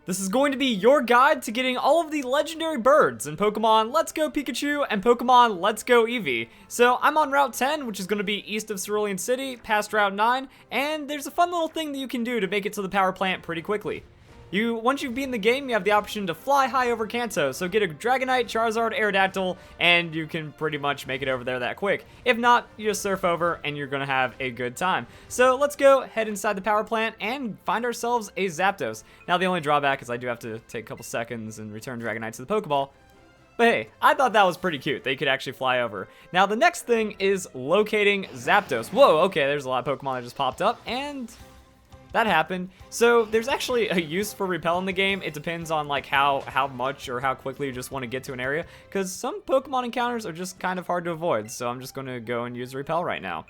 This is going to be your guide to getting all of the legendary birds in Pokemon Let's Go Pikachu and Pokemon Let's Go Eevee. So I'm on Route 10, which is going to be east of Cerulean City, past Route 9, and there's a fun little thing that you can do to make it to the power plant pretty quickly. Once you've beaten the game, you have the option to fly high over Kanto, so get a Dragonite, Charizard, Aerodactyl, and you can pretty much make it over there that quick. If not, you just surf over and you're gonna have a good time. So let's go head inside the power plant and find ourselves a Zapdos. Now the only drawback is I do have to take a couple seconds and return Dragonite to the Pokeball. But hey, I thought that was pretty cute. They could actually fly over. Now the next thing is locating Zapdos. Whoa, okay, there's a lot of Pokemon that just popped up, and that happened. So there's actually a use for Repel in the game. It depends on like how much or how quickly you just want to get to an area, because some Pokemon encounters are just kind of hard to avoid. So I'm just going to go and use Repel right now.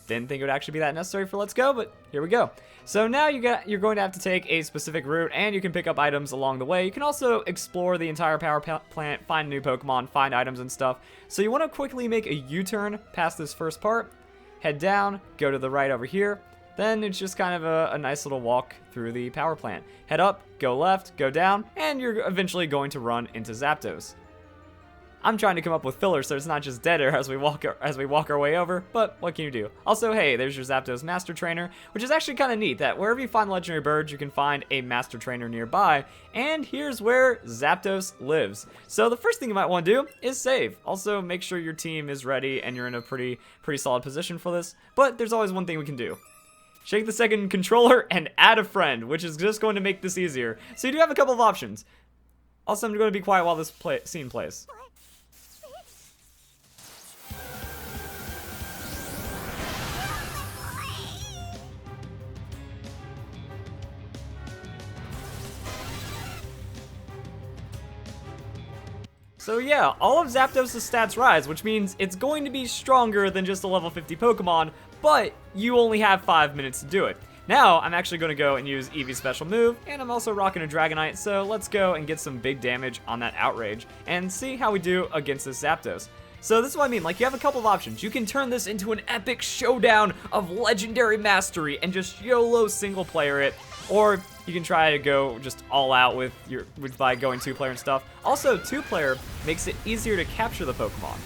Didn't think it would actually be that necessary for Let's Go, but here we go. So now you're going to have to take a specific route, and you can pick up items along the way. You can also explore the entire power plant, find new Pokemon, find items and stuff. So you want to quickly make a U-turn past this first part, head down, go to the right over here. Then it's just kind of a nice little walk through the power plant. Head up, go left, go down, and you're eventually going to run into Zapdos. I'm trying to come up with fillers so it's not just dead air as we walk our way over, but what can you do? Also, hey, there's your Zapdos Master Trainer, which is actually kind of neat that wherever you find legendary birds, you can find a Master Trainer nearby, and here's where Zapdos lives. So the first thing you might want to do is save. Also, make sure your team is ready and you're in a pretty solid position for this, but there's always one thing we can do. Shake the second controller and add a friend, which is just going to make this easier. So you do have a couple of options. Also, I'm going to be quiet while this scene plays. So yeah, all of Zapdos' stats rise, which means it's going to be stronger than just a level 50 Pokemon, but you only have 5 minutes to do it. Now, I'm actually going to go and use Eevee's special move, and I'm also rocking a Dragonite, so let's go and get some big damage on that Outrage, and see how we do against this Zapdos. So this is what I mean, like you have a couple of options. You can turn this into an epic showdown of legendary mastery and just YOLO single player it, or you can try to go just all out by going 2-player and stuff. Also, 2-player makes it easier to capture the Pokemon.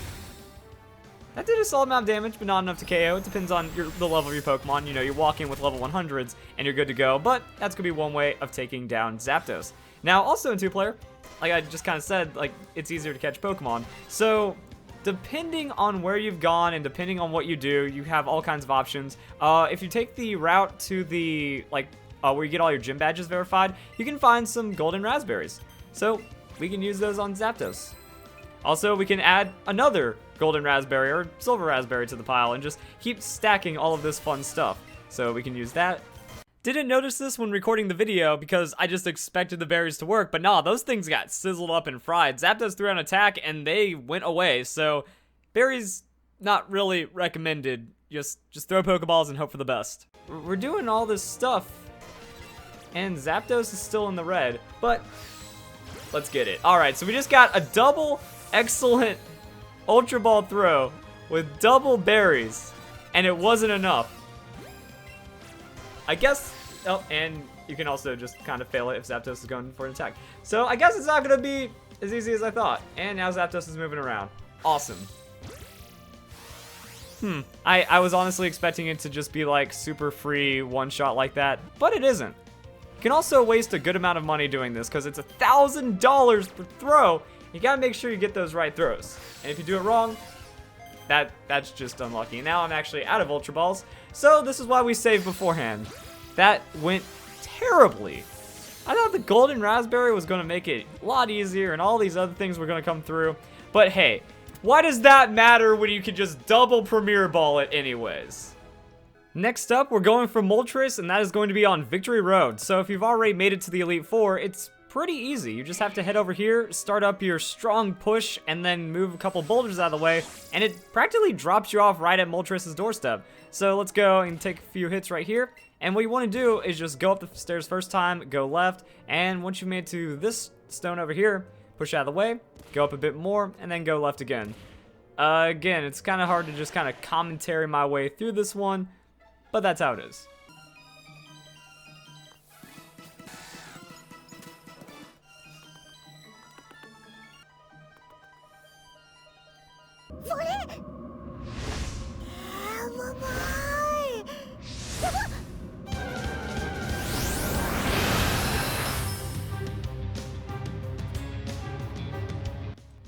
That did a solid amount of damage, but not enough to KO. It depends on the level of your Pokemon. You know, you walk in with level 100s and you're good to go, but that's gonna be one way of taking down Zapdos. Now, also in 2-player, like I just kind of said, like it's easier to catch Pokemon. So depending on where you've gone and depending on what you do, you have all kinds of options. If you take the route to the where you get all your gym badges verified, you can find some golden raspberries. So we can use those on Zapdos. Also, we can add another golden raspberry or silver raspberry to the pile and just keep stacking all of this fun stuff. So we can use that. Didn't notice this when recording the video because I just expected the berries to work, but nah, those things got sizzled up and fried. Zapdos threw out an attack and they went away, so berries not really recommended. Just throw Pokeballs and hope for the best. We're doing all this stuff and Zapdos is still in the red, but let's get it. Alright, so we just got a double excellent Ultra Ball throw with double berries, and it wasn't enough. I guess, oh, and you can also just kind of fail it if Zapdos is going for an attack. So I guess it's not going to be as easy as I thought. And now Zapdos is moving around. Awesome. I was honestly expecting it to just be like super free one-shot like that, but it isn't. You can also waste a good amount of money doing this because it's $1,000 per throw. You gotta make sure you get those right throws. And if you do it wrong, that's just unlucky. Now I'm actually out of Ultra Balls, so this is why we saved beforehand. That went terribly. I thought the golden raspberry was gonna make it a lot easier and all these other things were gonna come through. But hey, why does that matter when you can just double Premier Ball it anyways? Next up, we're going for Moltres, and that is going to be on Victory Road. So if you've already made it to the Elite Four, it's pretty easy. You just have to head over here, start up your strong push, and then move a couple boulders out of the way, and it practically drops you off right at Moltres' doorstep. So let's go and take a few hits right here. And what you want to do is just go up the stairs first time, go left, and once you've made it to this stone over here, push out of the way, go up a bit more, and then go left again. Again, it's kind of hard to just kind of commentary my way through this one, but that's how it is.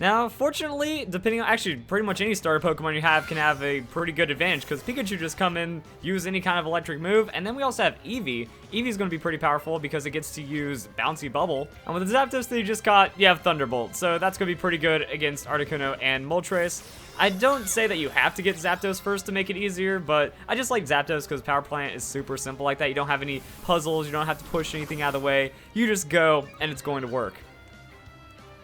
Now, fortunately, depending on, actually, pretty much any starter Pokemon you have can have a pretty good advantage, because Pikachu just come in, use any kind of electric move, and then we also have Eevee. Eevee's going to be pretty powerful because it gets to use Bouncy Bubble. And with the Zapdos that you just got, you have Thunderbolt, so that's going to be pretty good against Articuno and Moltres. I don't say that you have to get Zapdos first to make it easier, but I just like Zapdos because Power Plant is super simple like that. You don't have any puzzles, you don't have to push anything out of the way. You just go, and it's going to work.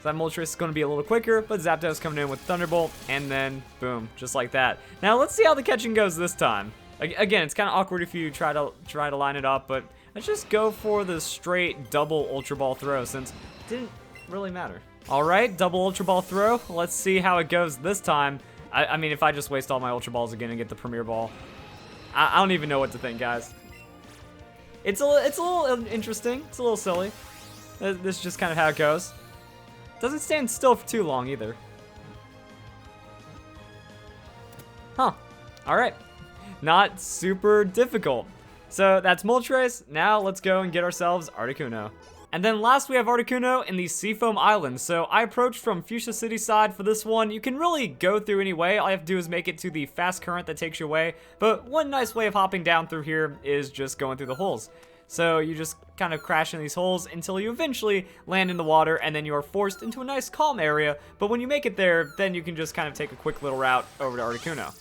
So that Moltres is going to be a little quicker, but Zapdos coming in with Thunderbolt, and then boom, just like that. Now let's see how the catching goes this time. Again, it's kind of awkward if you try to line it up, but let's just go for the straight double Ultra Ball throw since it didn't really matter. All right, double Ultra Ball throw. Let's see how it goes this time. I mean, if I just waste all my Ultra Balls again and get the Premier Ball, I don't even know what to think, guys. It's a little interesting. It's a little silly. This is just kind of how it goes. Doesn't stand still for too long either. Huh. Alright. Not super difficult. So that's Moltres. Now let's go and get ourselves Articuno. And then last we have Articuno in the Seafoam Islands. So I approached from Fuchsia City side for this one. You can really go through any way. All you have to do is make it to the fast current that takes you away. But one nice way of hopping down through here is just going through the holes. So you just kind of crash in these holes until you eventually land in the water, and then you are forced into a nice calm area. But when you make it there, then you can just kind of take a quick little route over to Articuno.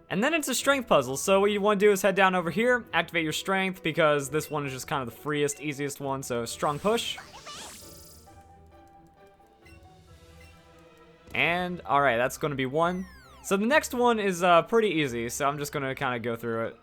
And then it's a strength puzzle, so what you want to do is head down over here, activate your strength, because this one is just kind of the freest, easiest one, so strong push. And, alright, that's going to be one. So the next one is pretty easy, so I'm just going to kind of go through it.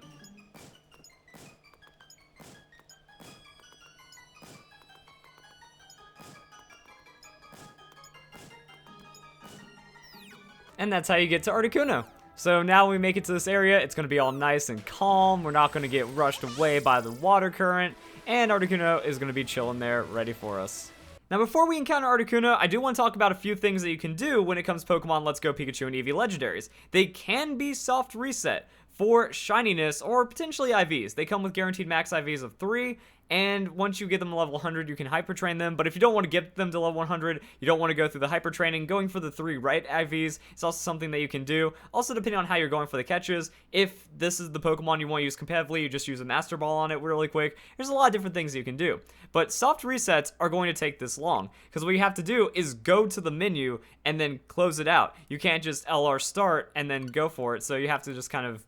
And that's how you get to Articuno. So now when we make it to this area, it's going to be all nice and calm. We're not going to get rushed away by the water current. And Articuno is going to be chilling there, ready for us. Now before we encounter Articuno, I do want to talk about a few things that you can do when it comes to Pokemon Let's Go Pikachu and Eevee legendaries. They can be soft reset for shininess or potentially IVs. They come with guaranteed max IVs of 3. And once you get them to level 100, you can hyper train them. But if you don't want to get them to level 100, you don't want to go through the hyper training, going for the 3 right IVs is also something that you can do. Also, depending on how you're going for the catches, if this is the Pokemon you want to use competitively, you just use a Master Ball on it really quick. There's a lot of different things you can do. But soft resets are going to take this long, because what you have to do is go to the menu and then close it out. You can't just LR start and then go for it, so you have to just kind of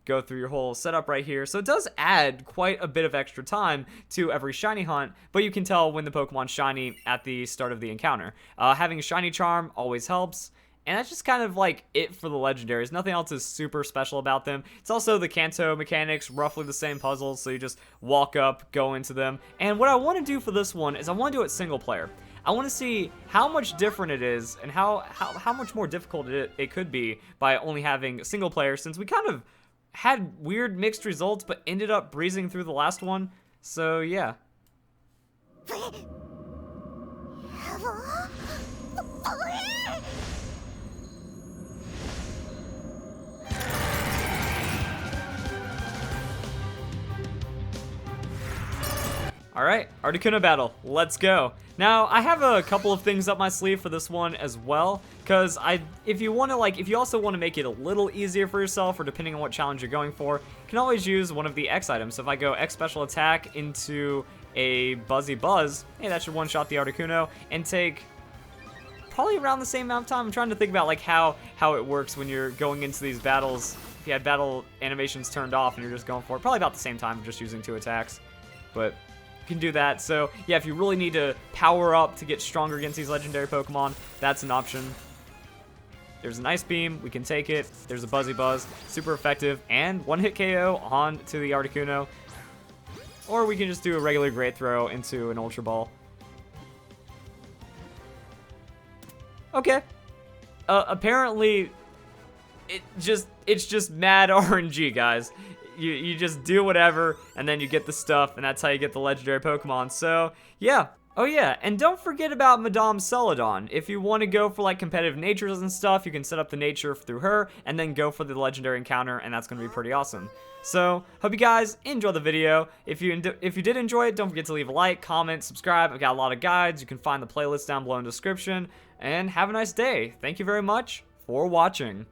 go through your whole setup right here. So it does add quite a bit of extra time to every shiny hunt, but you can tell when the Pokemon's shiny at the start of the encounter. Having a shiny charm always helps, and that's just kind of like it for the legendaries. Nothing else is super special about them. It's also the Kanto mechanics, roughly the same puzzles, so you just walk up, go into them. And what I want to do for this one is I want to do it single player. I want to see how much different it is and how much more difficult it could be by only having single player, since we kind of had weird mixed results, but ended up breezing through the last one. So, yeah. Alright, Articuno battle. Let's go. Now, I have a couple of things up my sleeve for this one as well, because if you also want to make it a little easier for yourself, or depending on what challenge you're going for, you can always use one of the X items. So if I go X special attack into a Buzzy Buzz, hey, that should one-shot the Articuno, and take probably around the same amount of time. I'm trying to think about like how it works when you're going into these battles. If you had battle animations turned off and you're just going for it, probably about the same time, just using 2 attacks. But can do that. So yeah, if you really need to power up to get stronger against these legendary Pokemon, that's an option. There's an Ice Beam, we can take it. There's a Buzzy Buzz, super effective, and one-hit KO on to the Articuno. Or we can just do a regular Great Throw into an Ultra Ball. Okay. Apparently, it's just mad RNG, guys. You just do whatever, and then you get the stuff, and that's how you get the legendary Pokemon. So, yeah. Oh yeah, and don't forget about Madame Celadon. If you want to go for like competitive natures and stuff, you can set up the nature through her and then go for the legendary encounter, and that's going to be pretty awesome. So, hope you guys enjoyed the video. If you did enjoy it, don't forget to leave a like, comment, subscribe. I've got a lot of guides. You can find the playlist down below in the description. And have a nice day. Thank you very much for watching.